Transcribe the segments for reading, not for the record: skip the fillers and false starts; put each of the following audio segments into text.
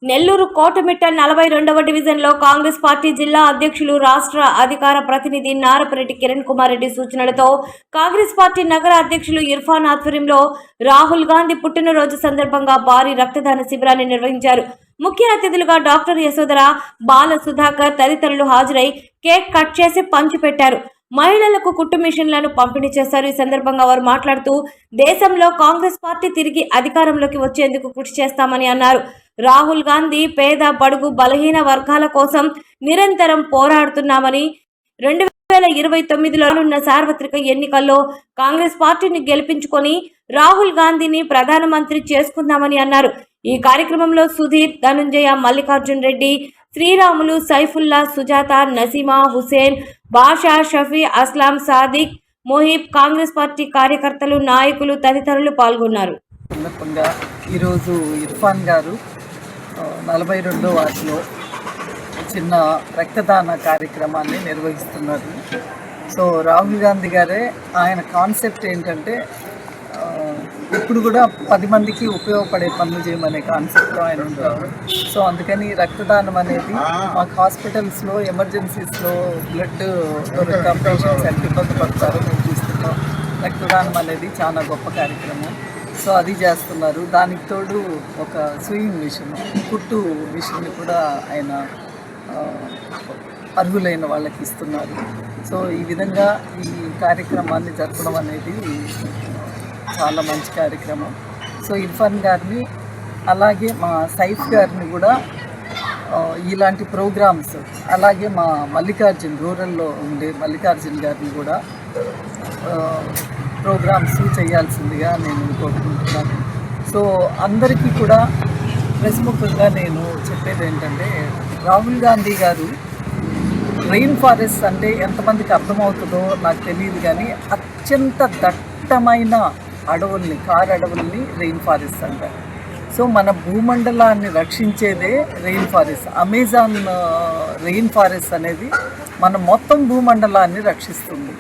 నెల్లూరు కోటమిట్ట 42వ డివిజన్లో కాంగ్రెస్ పార్టీ జిల్లా అధ్యక్షులు రాష్ట్ర అధికార ప్రతినిధి నారపరెడ్డి కిరణ్ కుమార్ రెడ్డి సూచనలతో కాంగ్రెస్ పార్టీ నగర అధ్యక్షులు ఇర్ఫాన్ ఆధ్వర్యంలో రాహుల్ గాంధీ పుట్టినరోజు సందర్భంగా భారీ రక్తదాన శిబిరాన్ని నిర్వహించారు. ముఖ్య అతిథులుగా డాక్టర్ యశోధర, బాల సుధాకర్ తదితరులు హాజరై కేక్ కట్ చేసి పంచిపెట్టారు. మహిళలకు కుట్టు మిషన్లను పంపిణీ చేశారు. ఈ సందర్భంగా వారు మాట్లాడుతూ దేశంలో కాంగ్రెస్ పార్టీ తిరిగి అధికారంలోకి వచ్చేందుకు కృషి చేస్తామని అన్నారు. రాహుల్ గాంధీ పేద, బడుగు, బలహీన వర్గాల కోసం నిరంతరం పోరాడుతున్నామని 2029లో ఉన్న సార్వత్రిక ఎన్నికల్లో కాంగ్రెస్ పార్టీని గెలిపించుకొని రాహుల్ గాంధీని ప్రధానమంత్రి చేసుకుందామని అన్నారు. ఈ కార్యక్రమంలో సుధీర్, ధనుంజయ, మల్లికార్జున్ రెడ్డి, శ్రీరాములు, సైఫుల్లా, సుజాత, నసీమా, హుసేన్, బాషా, షఫీ, అస్లాం, సాదిక్, మొహీబ్, కాంగ్రెస్ పార్టీ కార్యకర్తలు, నాయకులు తదితరులు పాల్గొన్నారు. ఈరోజు ఇర్ఫాన్ గారు 42వ వార్డులో చిన్న రక్తదాన కార్యక్రమాన్ని నిర్వహిస్తున్నారు. సో రాహుల్ గాంధీ గారే ఆయన కాన్సెప్ట్ ఏంటంటే ఇప్పుడు కూడా 10 మందికి ఉపయోగపడే పనులు చేయమనే కాన్సెప్ట్లో ఆయన ఉంటారు. సో అందుకని రక్తదానం అనేది మాకు హాస్పిటల్స్లో ఎమర్జెన్సీస్లో బ్లడ్ దొరక పేషెంట్స్ ఎంత ఇబ్బంది పడతారో మేము చూస్తున్నాం. రక్తదానం అనేది చాలా గొప్ప కార్యక్రమం. సో అది చేస్తున్నారు. దానికి తోడు ఒక స్వింగ్ మిషన్, కుట్టు మిషన్ని కూడా ఆయన అర్హులైన వాళ్ళకి ఇస్తున్నారు. సో ఈ విధంగా ఈ కార్యక్రమాన్ని జరపడం అనేది చాలా మంచి కార్యక్రమం. సో ఇర్ఫాన్ గారిని అలాగే మా సైఫ్ గారిని కూడా ఇలాంటి ప్రోగ్రామ్స్, అలాగే మా మల్లికార్జున్ రూరల్లో ఉండే మల్లికార్జున్ గారిని కూడా ప్రోగ్రామ్స్ చేయాల్సిందిగా నేను కోరుకుంటున్నాను. సో అందరికీ కూడా ప్రముఖంగా నేను చెప్పేది ఏంటంటే రాహుల్ గాంధీ గారు రెయిన్ ఫారెస్ట్ అంటే ఎంతమందికి అర్థమవుతుందో నాకు తెలియదు, కానీ అత్యంత దట్టమైన అడవుల్ని, కారు అడవుల్ని రెయిన్ ఫారెస్ట్ అంటారు. సో మన భూమండలాన్ని రక్షించేదే rain forest. Amazon rain forest అనేది మన మొత్తం భూమండలాన్ని రక్షిస్తుంది.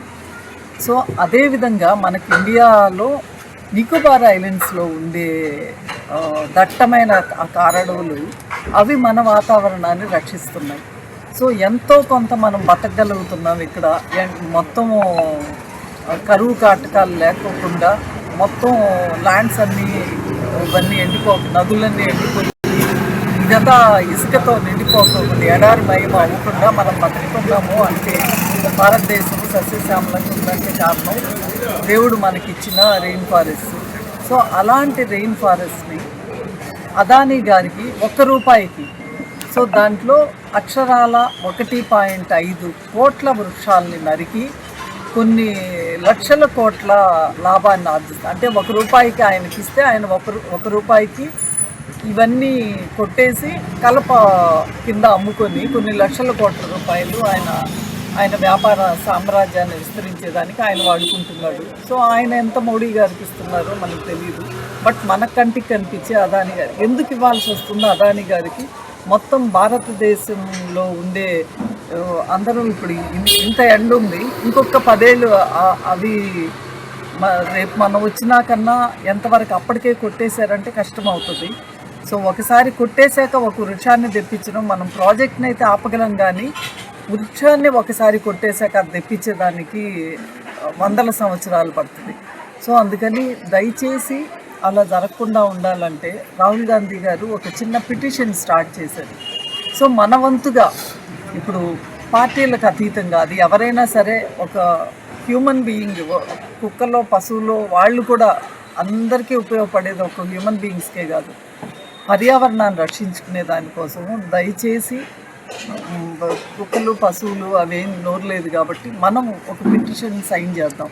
సో అదేవిధంగా మనకి ఇండియాలో నికోబార్ ఐలాండ్స్లో ఉండే దట్టమైన ఆ కారడవులు అవి మన వాతావరణాన్ని రక్షిస్తున్నాయి. సో ఎంతో కొంత మనం బతకగలుగుతున్నాం ఇక్కడ. మొత్తము కరువు కాటకాలు లేకోకుండా మొత్తం ల్యాండ్స్ అన్నీ ఇవన్నీ నదులన్నీ ఎండిపోయి ఇదంతా ఇసుకతో నిండిపోకుండా ఎడారిమయం అవ్వకుండా మనం బతుకుతున్నాము అంటే భారతదేశం సస్యశ్యామలంగా ఉందంటే కారణం దేవుడు మనకిచ్చిన రెయిన్ ఫారెస్ట్. సో అలాంటి రెయిన్ ఫారెస్ట్ని అదానీ గారికి ₹1 సో దాంట్లో అక్షరాల 1.5 కోట్ల వృక్షాలని నరికి కొన్ని లక్షల కోట్ల లాభాన్ని ఆర్జిస్తారు. అంటే ₹1 ఆయనకి ఇస్తే ఆయన ₹1 ఇవన్నీ కొట్టేసి కలప కింద అమ్ముకొని కొన్ని లక్షల కోట్ల రూపాయలు ఆయన వ్యాపార సామ్రాజ్యాన్ని విస్తరించేదానికి ఆయన వాడుకుంటున్నాడు. సో ఆయన ఎంత మోడీ గారికి ఇస్తున్నారో మనకు తెలియదు. బట్ మన కంటికి కనిపించే అదానీ గారు ఎందుకు ఇవ్వాల్సి వస్తుందో అదానీ గారికి మొత్తం భారతదేశంలో ఉండే అందరూ ఇప్పుడు ఇంత ఎండ ఉంది, ఇంకొక 10 ఏళ్ళు అవి రేపు మనం వచ్చినాకన్నా ఎంతవరకు అప్పటికే కొట్టేశారంటే కష్టం అవుతుంది. సో ఒకసారి కొట్టేశాక ఒక వృక్షాన్ని తెప్పించడం, మనం ప్రాజెక్ట్ని అయితే ఆపగలం, కానీ వృక్షాన్ని ఒకసారి కొట్టేశాక అది తెప్పించేదానికి 100 సంవత్సరాలు పడుతుంది. సో అందుకని దయచేసి అలా జరగకుండా ఉండాలంటే రాహుల్ గాంధీ గారు ఒక చిన్న పిటిషన్ స్టార్ట్ చేశారు. సో మన వంతుగా ఇప్పుడు పార్టీలకు అతీతంగా అది ఎవరైనా సరే ఒక హ్యూమన్ బీయింగ్, కుక్కలో పశువులో వాళ్ళు కూడా అందరికీ ఉపయోగపడేది ఒక హ్యూమన్ బీయింగ్స్కే కాదు, పర్యావరణాన్ని రక్షించుకునే దానికోసము దయచేసి కుక్కలు పశువులు అవేం నోరలేదు కాబట్టి మనం ఒక పిటిషన్ సైన్ చేద్దాం.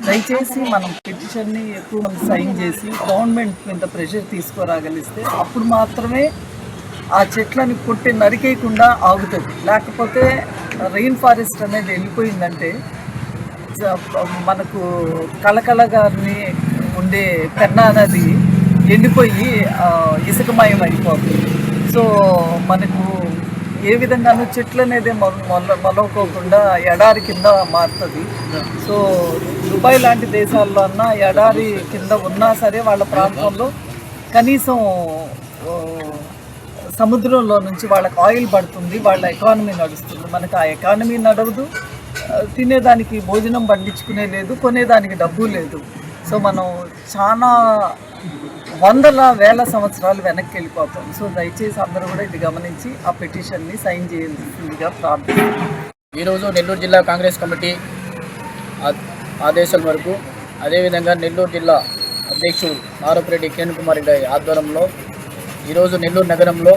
దయచేసి మనం పిటిషన్ని ఎక్కువ మంది సైన్ చేసి గవర్నమెంట్ మీద ప్రెషర్ తీసుకురాగలిస్తే అప్పుడు మాత్రమే ఆ చెట్లని కొట్టి నరికేయకుండా ఆగుతుంది. లేకపోతే రెయిన్ ఫారెస్ట్ అనేది వెళ్ళిపోయిందంటే మనకు కళకళగారిని ఉండే పెన్నా నది ఎండిపోయి ఇసుకమయం అయిపోతుంది. సో మనకు ఏ విధంగానూ చెట్లు అనేది మొలవకోకుండా ఎడారి కింద మారుతుంది. సో దుబాయ్ లాంటి దేశాల్లో అన్నా ఎడారి కింద ఉన్నా సరే వాళ్ళ ప్రాంతంలో కనీసం సముద్రంలో నుంచి వాళ్ళకి ఆయిల్ పడుతుంది, వాళ్ళ ఎకానమీ నడుస్తుంది. మనకు ఆ ఎకానమీ నడవదు, తినేదానికి భోజనం పండించుకునే లేదు, కొనేదానికి డబ్బు లేదు. సో మనం చాలా వందల వేల సంవత్సరాలు వెనక్కి వెళ్ళిపోతాం. సో దయచేసి అందరూ కూడా ఇది గమనించి ఆ పిటిషన్ని సైన్ చేయాల్సిందిగా ప్రార్థిస్తున్నాం. ఈరోజు నెల్లూరు జిల్లా కాంగ్రెస్ కమిటీ ఆదేశాల వరకు, అదేవిధంగా నెల్లూరు జిల్లా అధ్యక్షుడు నారపురెడ్డి కిరణ్ కుమార్ రెడ్డి ఆధ్వర్యంలో ఈరోజు నెల్లూరు నగరంలో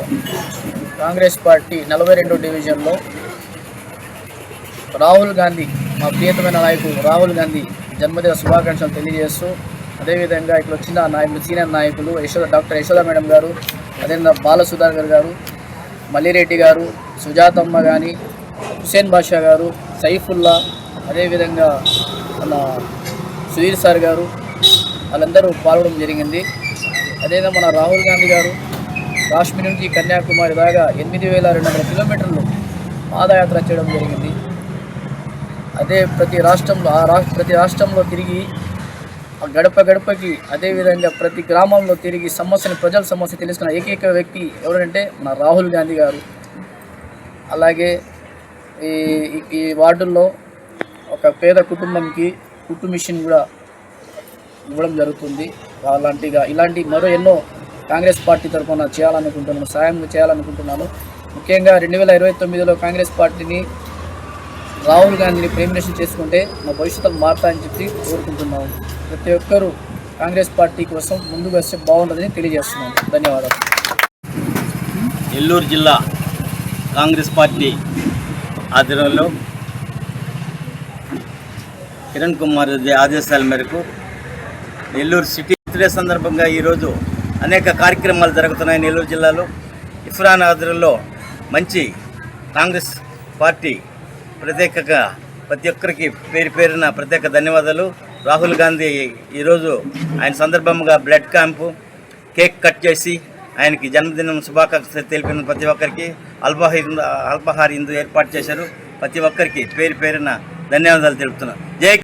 కాంగ్రెస్ పార్టీ 42వ డివిజన్లో రాహుల్ గాంధీ, మా ప్రియతమైన నాయకుడు రాహుల్ గాంధీ జన్మదిన శుభాకాంక్షలు తెలియజేస్తూ, అదేవిధంగా ఇక్కడ వచ్చిన నాయకులు, సీనియర్ నాయకులు డాక్టర్ యశోద మేడం గారు, అదేవిధంగా బాలసుధాకర్ గారు, మల్లిరెడ్డి గారు, సుజాతమ్మ కానీ, హుసేన్ బాషా గారు, సైఫుల్లా, అదేవిధంగా మన సుధీర్ సార్ గారు, వాళ్ళందరూ పాల్గొనడం జరిగింది. అదేవిధంగా మన రాహుల్ గాంధీ గారు కాశ్మీర్ నుంచి కన్యాకుమారి దాకా 8,200 కిలోమీటర్లు పాదయాత్ర చేయడం జరిగింది. అదే ప్రతి రాష్ట్రంలో తిరిగి గడప గడపకి, అదేవిధంగా ప్రతి గ్రామంలో తిరిగి ప్రజల సమస్య తెలుసుకున్న ఏకైక వ్యక్తి ఎవరంటే మన రాహుల్ గాంధీ గారు. అలాగే ఈ వార్డుల్లో ఒక పేద కుటుంబంకి కుట్టు మిషన్ కూడా ఇవ్వడం జరుగుతుంది. ఇలాంటి మరో ఎన్నో కాంగ్రెస్ పార్టీ తరఫున సాయం చేయాలనుకుంటున్నాను. ముఖ్యంగా 2029లో కాంగ్రెస్ పార్టీని, రాహుల్ గాంధీని ప్రైమ్ మినిస్టర్ చేసుకుంటే మా భవిష్యత్తు మారుతాయని చెప్పి కోరుకుంటున్నాము. ప్రతి ఒక్కరూ కాంగ్రెస్ పార్టీ కోసం ముందుకు వస్తే బాగుంటుందని తెలియజేస్తున్నాను. ధన్యవాదాలు. నెల్లూరు జిల్లా కాంగ్రెస్ పార్టీ ఆధ్వర్యంలో కిరణ్ కుమార్ రెడ్డి ఆదేశాల మేరకు నెల్లూరు సిటీ బర్త్డే సందర్భంగా ఈరోజు అనేక కార్యక్రమాలు జరుగుతున్నాయి. నెల్లూరు జిల్లాలో ఇఫ్రాన్ ఆధ్వర్యంలో మంచి కాంగ్రెస్ పార్టీ ప్రత్యేకంగా ప్రతి ఒక్కరికి పేరున ప్రత్యేక ధన్యవాదాలు. రాహుల్ గాంధీ ఈరోజు ఆయన సందర్భంగా బ్లడ్ క్యాంపు, కేక్ కట్ చేసి ఆయనకి జన్మదినం శుభాకాంక్షలు తెలిపిన ప్రతి ఒక్కరికి అల్పాహార ఇందు ఏర్పాటు చేశారు. ప్రతి ఒక్కరికి పేరున ధన్యవాదాలు తెలుపుతున్నాను. జై